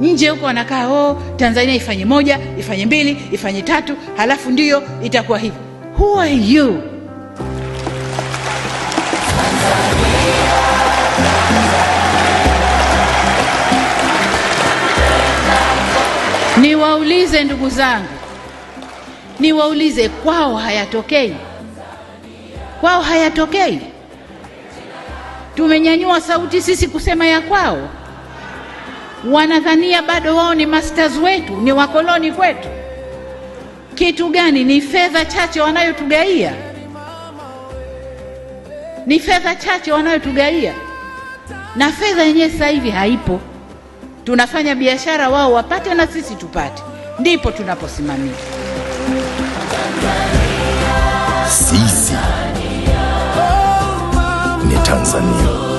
Nje huko wanakaa Tanzania ifanye 1, ifanye 2, ifanye 3, halafu ndiyo itakuwa hivi. Who are you? Niwaulize ndugu zangu, niwaulize, kwao hayatokei? Kwao hayatokei? Tumenyanyua sauti sisi kusema ya kwao. Wanadhania bado wao ni masters wetu, ni wakoloni kwetu. Kitu gani? Ni fedha chache wanayotugaia, ni fedha chache wanayotugaia, na fedha yenyewe sasa hivi haipo. Tunafanya biashara, wao wapate na sisi tupate, ndipo tunaposimamia. Sisi ni Tanzania.